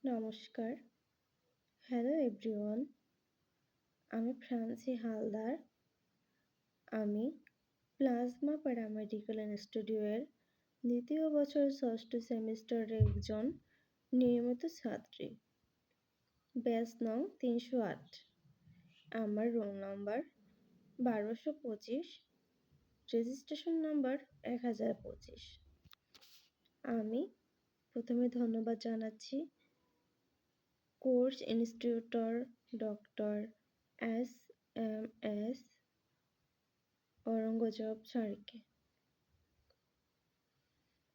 নমস্কার। Hello everyone. আমি ফ্রান্সি হালদার। আমি প্লাজমা প্যারামেডিক্যাল ইনস্টিটিউটের দ্বিতীয় বছর ষষ্ঠ সেমিস্টারের একজন নিয়মিত ছাত্রী। ব্যাচ নং ৩০৮। আমার রোল নাম্বার ১২২৫, রেজিস্ট্রেশন নাম্বার ১০২৫। আমি প্রথমে ধন্যবাদ জানাচ্ছি কোর্স ইনস্টিটিউটর ডক্টর এস অরঙ্গজেব স্যারকে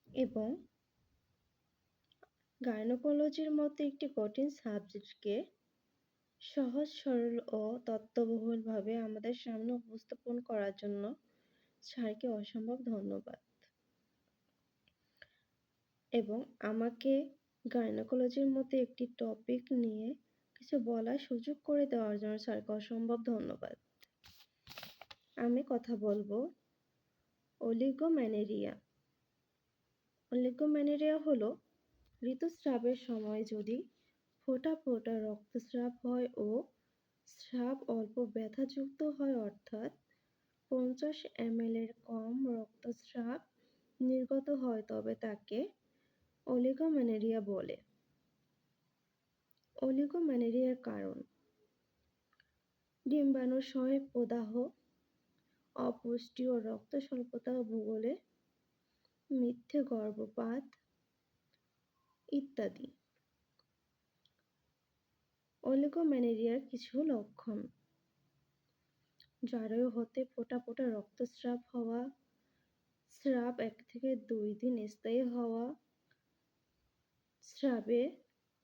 এবং গাইনোকোলজির মতো একটি কঠিন সাবজেক্টকে সহজ সরল ও তথ্যবহুলভাবে আমাদের সামনে উপস্থাপন করার জন্য স্যারকে অসম্ভব ধন্যবাদ এবং আমাকে গাইনোকোলজির মতো একটি টপিক নিয়ে কিছু বলার সুযোগ করে দেওয়ার জন্য স্যারকে অসম্ভব ধন্যবাদ। আমি কথা বলবো অলিগোম্যানেরিয়া। অলিগোম্যানেরিয়া হলো ঋতুস্রাবের সময় যদি ফোঁটা ফোঁটা রক্তস্রাব হয় ও স্রাব অল্প ব্যথাযুক্ত হয়, অর্থাৎ 50 ml এর কম রক্তস্রাব নির্গত হয়, তবে তাকে অলিগোম্যানেরিয়া বলে। অলিগোম্যানেরিয়ার কারণ: ডিম্বাণুশয় প্রদাহ, অপুষ্টি ও রক্ত স্বল্পতা, ভূগোলে মিথ্যে গর্ভপাত ইত্যাদি। অলিগোম্যানেরিয়ার কিছু লক্ষণ: জরায়ু হতে ফোঁটা ফোঁটা রক্তস্রাব হওয়া, স্রাব 1 থেকে 2 দিন স্থায়ী হওয়া, স্রাবে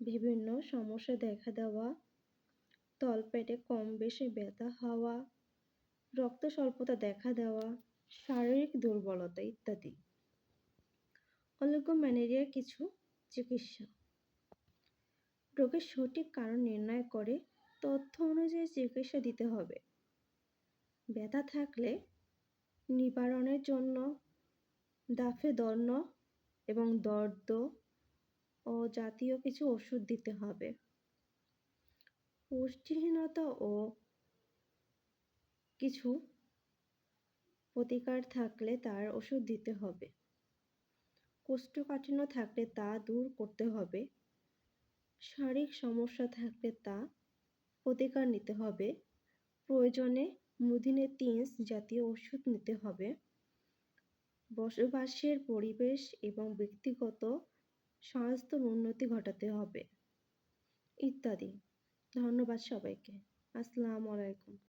বিভিন্ন সমস্যা দেখা দেওয়া, তলপেটে কম বেশি ব্যথা হওয়া, রক্ত স্বল্পতা দেখা দেওয়া, শারীরিক দুর্বলতা ইত্যাদি। অলিগোম্যানেরিয়ার কিছু চিকিৎসা: রোগের সঠিক কারণ নির্ণয় করে তথ্য অনুযায়ী চিকিৎসা দিতে হবে। ব্যথা থাকলে নিবারণের জন্য দাফেদর্ন এবং দর্দ ও জাতীয় কিছু ওষুধ দিতে হবে। পুষ্টিহীনতা ও কিছু প্রতিকার থাকলে তার ওষুধ দিতে হবে। কোষ্ঠকাঠিন্য থাকলে তা দূর করতে হবে। শারীরিক সমস্যা থাকলে তা প্রতিকার নিতে হবে। প্রয়োজনে মুদিনেটিন্স জাতীয় ওষুধ নিতে হবে। বসবাসের পরিবেশ এবং ব্যক্তিগত স্বাস্থ্যের উন্নতি ঘটাতে হবে ইত্যাদি। ধন্যবাদ সবাইকে। আসসালামু আলাইকুম।